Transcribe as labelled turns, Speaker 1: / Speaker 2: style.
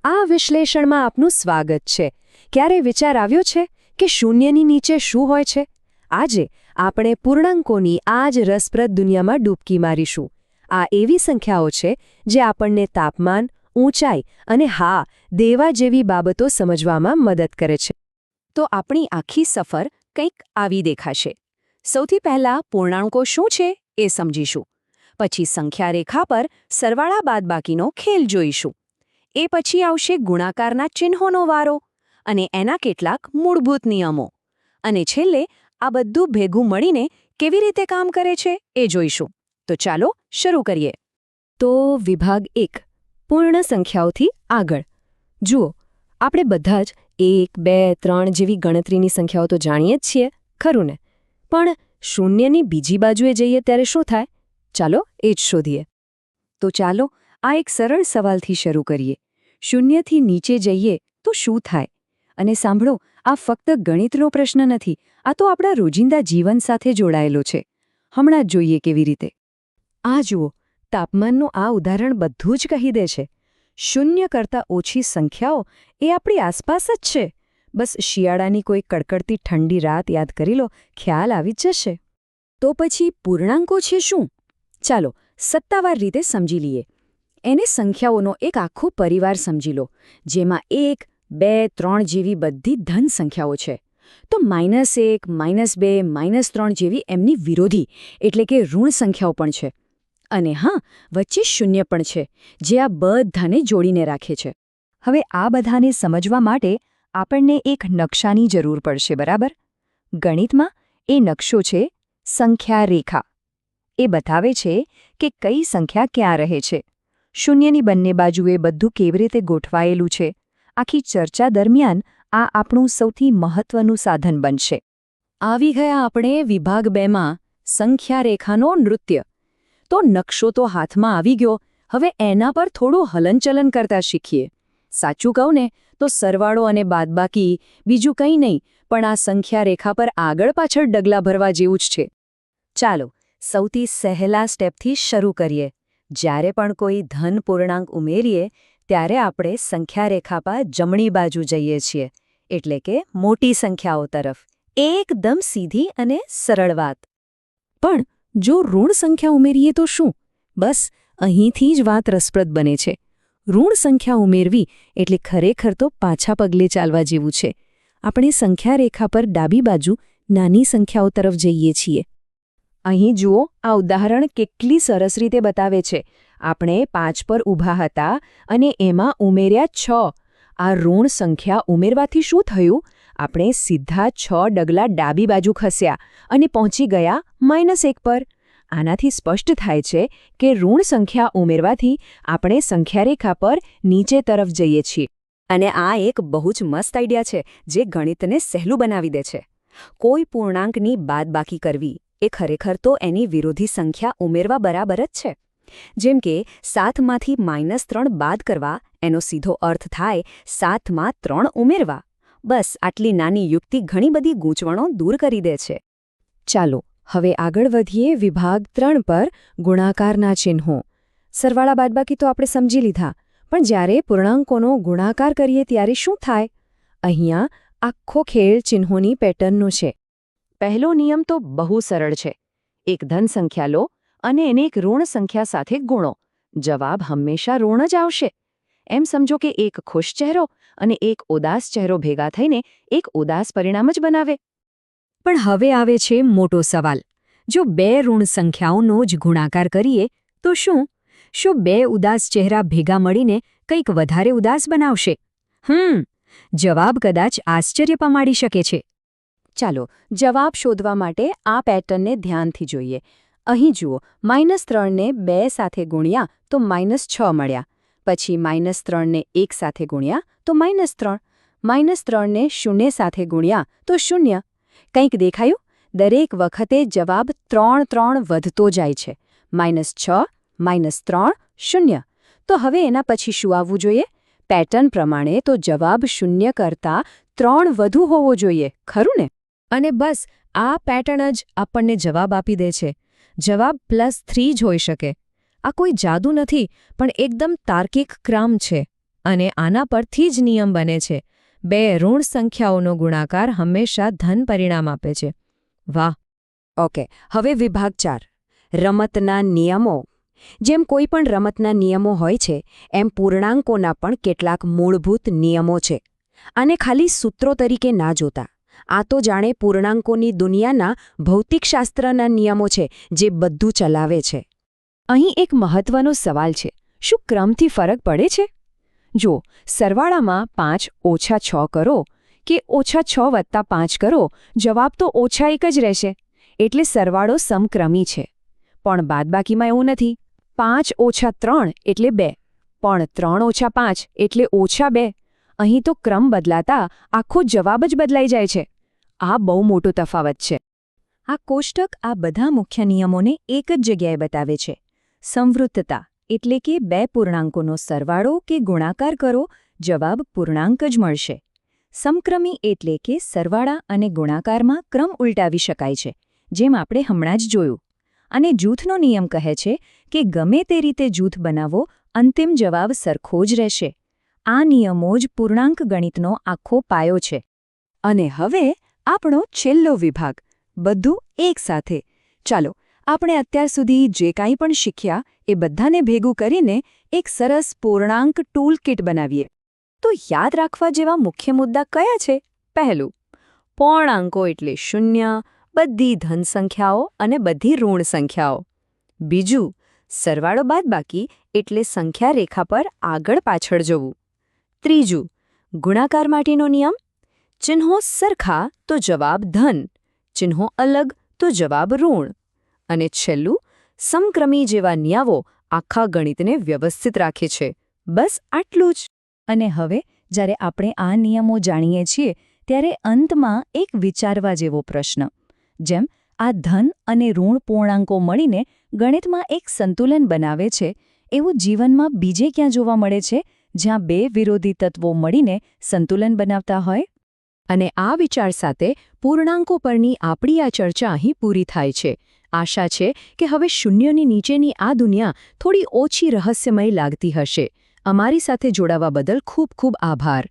Speaker 1: આ વિશ્લેષણમાં આપનું સ્વાગત છે. ક્યારે વિચાર આવ્યો છે કે શૂન્યની નીચે શું હોય છે? આજે આપણે પૂર્ણાંકોની આ જ રસપ્રદ દુનિયામાં ડૂબકી મારીશું. આ એવી સંખ્યાઓ છે જે આપણને તાપમાન, ઊંચાઈ અને હા, દેવા જેવી બાબતો સમજવામાં મદદ કરે છે. તો આપણી આખી સફર કંઈક આવી દેખાશે. સૌથી પહેલાં પૂર્ણાંકો શું છે એ સમજીશું. પછી સંખ્યા રેખા પર સરવાળા બાદબાકીનો ખેલ જોઈશું. એ પછી આવશે ગુણાકારના ચિહ્નોનો વારો અને એના કેટલાક મૂળભૂત નિયમો. અને છેલ્લે આ બધું ભેગું મળીને કેવી રીતે કામ કરે છે એ જોઈશું. તો ચાલો શરૂ કરીએ. તો વિભાગ 1, પૂર્ણ સંખ્યાઓથી આગળ. જુઓ, આપણે બધા જ 1, 2, 3 જેવી ગણતરીની સંખ્યાઓ તો જાણીએ જ છીએ, ખરું ને? પણ શૂન્યની બીજી બાજુએ જઈએ ત્યારે શું થાય? ચાલો એ જ શોધીએ. તો ચાલો આ એક સરળ સવાલથી શરૂ કરીએ. શૂન્યથી નીચે જઈએ તો શું થાય? અને સાંભળો, આ ફક્ત ગણિતનો પ્રશ્ન નથી, આ તો આપણા રોજિંદા જીવન સાથે જોડાયેલો છે. હમણાં જ જોઈએ કેવી રીતે. આ જુઓ, તાપમાનનું આ ઉદાહરણ બધું જ કહી દે છે. શૂન્ય કરતાં ઓછી સંખ્યાઓ એ આપણી આસપાસ જ છે. બસ શિયાળાની કોઈ કડકડતી ઠંડી રાત યાદ કરી લો, ખ્યાલ આવી જ જશે. તો પછી પૂર્ણાંકો છે શું? ચાલો સત્તાવાર રીતે સમજી લઈએ. એને સંખ્યાઓનો એક આખો પરિવાર સમજી લો, જેમાં 1, 2, 3 જેવી બધી ધન સંખ્યાઓ છે. તો -1, -2, -3 જેવી એમની વિરોધી એટલે કે ઋણ સંખ્યાઓ પણ છે. અને હા, વચ્ચે શૂન્ય પણ છે, જે આ બધાને જોડીને રાખે છે. હવે આ બધાને સમજવા માટે આપણને એક નકશાની જરૂર પડશે, બરાબર? ગણિતમાં એ નકશો છે સંખ્યા રેખા. એ બતાવે છે કે કઈ સંખ્યા ક્યાં રહે છે. શૂન્યની બંને બાજુએ બધું કેવી રીતે ગોઠવાયેલું છે. આખી ચર્ચા દરમિયાન આ આપણું સૌથી મહત્વનું સાધન બનશે. આવી ગયા આપણે વિભાગ 2માં, સંખ્યા રેખાનો નૃત્ય. તો નકશો તો હાથમાં આવી ગયો, હવે એના પર થોડું હલનચલન કરતા શીખીએ. સાચું કહું ને તો સરવાળો અને બાદબાકી બીજું કંઈ નહીં, પણ આ સંખ્યા રેખા પર આગળ પાછળ ડગલા ભરવા જેવું જ છે. ચાલો સૌથી સહેલા સ્ટેપથી શરૂ કરીએ. જ્યારે પણ કોઈ ધન પૂર્ણાંક ઉમેરીએ ત્યારે આપણે સંખ્યા રેખા પર જમણી બાજુ જઈએ છીએ, એટલે કે મોટી સંખ્યાઓ તરફ. એકદમ સીધી અને સરળ વાત. પણ જો ઋણ સંખ્યા ઉમેરીએ તો શું? બસ અહીંથી જ વાત રસપ્રદ બને છે. ઋણ સંખ્યા ઉમેરવી એટલે ખરેખર તો પાછા પગલે ચાલવા જેવું છે. આપણે સંખ્યા રેખા પર ડાબી બાજુ નાની સંખ્યાઓ તરફ જઈએ છીએ. અહીં જુઓ, આ ઉદાહરણ કેટલી સરસ રીતે બતાવે છે. આપણે 5 પર ઊભા હતા અને એમાં ઉમેર્યા 6. આ ઋણ સંખ્યા ઉમેરવાથી શું થયું? આપણે સીધા 6 ડગલા ડાબી બાજુ ખસ્યા અને પહોંચી ગયા -1 પર. આનાથી સ્પષ્ટ થાય છે કે ઋણ સંખ્યા ઉમેરવાથી આપણે સંખ્યારેખા પર નીચે તરફ જઈએ છીએ. અને આ એક બહુ જ મસ્ત આઈડિયા છે જે ગણિતને સહેલું બનાવી દે છે. કોઈ પૂર્ણાંકની બાદબાકી કરવી એ ખરેખર તો એની વિરોધી સંખ્યા ઉમેરવા બરાબર જ છે. જેમ કે 7માંથી -3 બાદ કરવા, એનો સીધો અર્થ થાય 7માં 3 ઉમેરવા. બસ આટલી નાની યુક્તિ ઘણી બધી ગૂંચવણો દૂર કરી દે છે. ચાલો હવે આગળ વધીએ વિભાગ 3 પર, ગુણાકારના ચિહ્નો. સરવાળા બાદબાકી તો આપણે સમજી લીધા, પણ જ્યારે પૂર્ણાંકોનો ગુણાકાર કરીએ ત્યારે શું થાય? અહીંયા આખો ખેલ ચિહ્નોની પેટર્નનો છે. પહેલો નિયમ તો બહુ સરળ છે. એક ધન સંખ્યા લો અને એને એક ઋણ સંખ્યા સાથે ગુણો. જવાબ હંમેશા ઋણ જ આવશે. એમ સમજો કે એક ખુશ ચહેરો અને એક ઉદાસ ચહેરો ભેગા થઈને એક ઉદાસ પરિણામ જ બનાવે. પણ હવે આવે છે મોટો સવાલ. જો 2 ઋણ સંખ્યાઓનો જ ગુણાકાર કરીએ તો શું? શું 2 ઉદાસ ચહેરા ભેગા મળીને કંઈક વધારે ઉદાસ બનાવશે? જવાબ કદાચ આશ્ચર્ય પમાડી શકે છે. ચાલો જવાબ શોધવા માટે આ પેટર્નને ધ્યાનથી જોઈએ. અહીં જુઓ, -3 ને 2 સાથે ગુણ્યા તો -6 મળ્યા. પછી -3 ને 1 સાથે ગુણ્યા તો -3. -3 ને 0 સાથે ગુણ્યા તો 0. કંઈક દેખાયું? દરેક વખતે જવાબ 3 વધતો જાય છે. -6, -3, 0. તો હવે એના પછી શું આવવું જોઈએ? પેટર્ન પ્રમાણે તો જવાબ 0 કરતાં 3 વધુ હોવો જોઈએ, ખરું ને? અને બસ આ પેટર્ન જ આપણને જવાબ આપી દે છે. જવાબ +3 જ હોઈ શકે. આ કોઈ જાદુ નથી, પણ એકદમ તાર્કિક ક્રમ છે.
Speaker 2: અને આના પરથી જ નિયમ બને છે. બે ઋણ સંખ્યાઓનો ગુણાકાર હંમેશા ધન પરિણામ આપે છે. વાહ!
Speaker 1: ઓકે, હવે વિભાગ 4 રમતના નિયમો. જેમ કોઈ પણ રમતના નિયમો હોય છે એમ પૂર્ણાંકોના પણ કેટલાક મૂળભૂત નિયમો છે. આને ખાલી સૂત્રો તરીકે ના જોતા. આ તો જાણે પૂર્ણાંકોની દુનિયાના ભૌતિકશાસ્ત્રના નિયમો છે જે બધું ચલાવે છે. અહીં એક મહત્વનો સવાલ છે, શું ક્રમથી ફરક પડે છે? જો સરવાળામાં 5 ઓછા 6 કરો કે ઓછા 6 વત્તા 5 કરો, જવાબ તો ઓછા 1 જ રહેશે. એટલે સરવાળો સમક્રમી છે. પણ બાદબાકીમાં એવું નથી. 5 ઓછા 3 એટલે 2, પણ 3 ઓછા 5 એટલે ઓછા 2. અહીં તો ક્રમ બદલાતા આખો જવાબ જ બદલાઈ જાય છે. આ બહુ મોટો તફાવત છે. આ કોષ્ટક આ બધા મુખ્ય નિયમોને એક જ જગ્યાએ બતાવે છે. સંવૃત્તતા એટલે કે બે પૂર્ણાંકોનો સરવાળો કે ગુણાકાર કરો, જવાબ પૂર્ણાંક જ મળશે. સમક્રમી એટલે કે સરવાળા અને ગુણાકારમાં ક્રમ ઉલટાવી શકાય છે, જેમ આપણે હમણાં જ જોયું. અને જૂથનો નિયમ કહે છે કે ગમે તે રીતે જૂથ બનાવો, અંતિમ જવાબ સરખો જ રહેશે. આ નિયમો જ પૂર્ણાંક ગણિતનો આખો પાયો છે. અને હવે આપણો છેલ્લો વિભાગ, બધું એક સાથે. ચાલો આપણે અત્યાર સુધી જે કાંઈ પણ શીખ્યા એ બધાને ભેગું કરીને એક સરસ પૂર્ણાંક ટૂલ કિટ બનાવીએ. તો યાદ રાખવા જેવા મુખ્ય મુદ્દા કયા છે? પહેલું, પૂર્ણાંકો એટલે 0, બધી ધન સંખ્યાઓ અને બધી ઋણ સંખ્યાઓ. બીજું, સરવાળો બાદબાકી એટલે સંખ્યા રેખા પર આગળ પાછળ જવું. ત્રીજું, ગુણાકાર માટેનો નિયમ, ચિહ્નો સરખા તો જવાબ ધન, ચિહ્નો અલગ તો જવાબ ઋણ. અને છેલ્લું, સમક્રમી જેવા નિયમો આખા ગણિતને વ્યવસ્થિત રાખે છે. બસ આટલું જ. અને હવે જ્યારે આપણે આ નિયમો જાણીએ છીએ ત્યારે અંતમાં એક વિચારવા જેવો પ્રશ્ન. જેમ આ ધન અને ઋણ પૂર્ણાંકો મળીને ગણિતમાં એક સંતુલન બનાવે છે, એવું જીવનમાં બીજે ક્યાં જોવા મળે છે જ્યાં બે વિરોધી તત્વો મળીને સંતુલન બનાવતા હોય? અને આ વિચાર સાથે પૂર્ણાંકો પરની આપણી આ ચર્ચા અહીં પૂરી થાય છે. આશા છે કે હવે શૂન્યની નીચેની આ દુનિયા થોડી ઓછી રહસ્યમય લાગતી હશે. અમારી સાથે જોડાવા બદલ ખૂબ ખૂબ આભાર.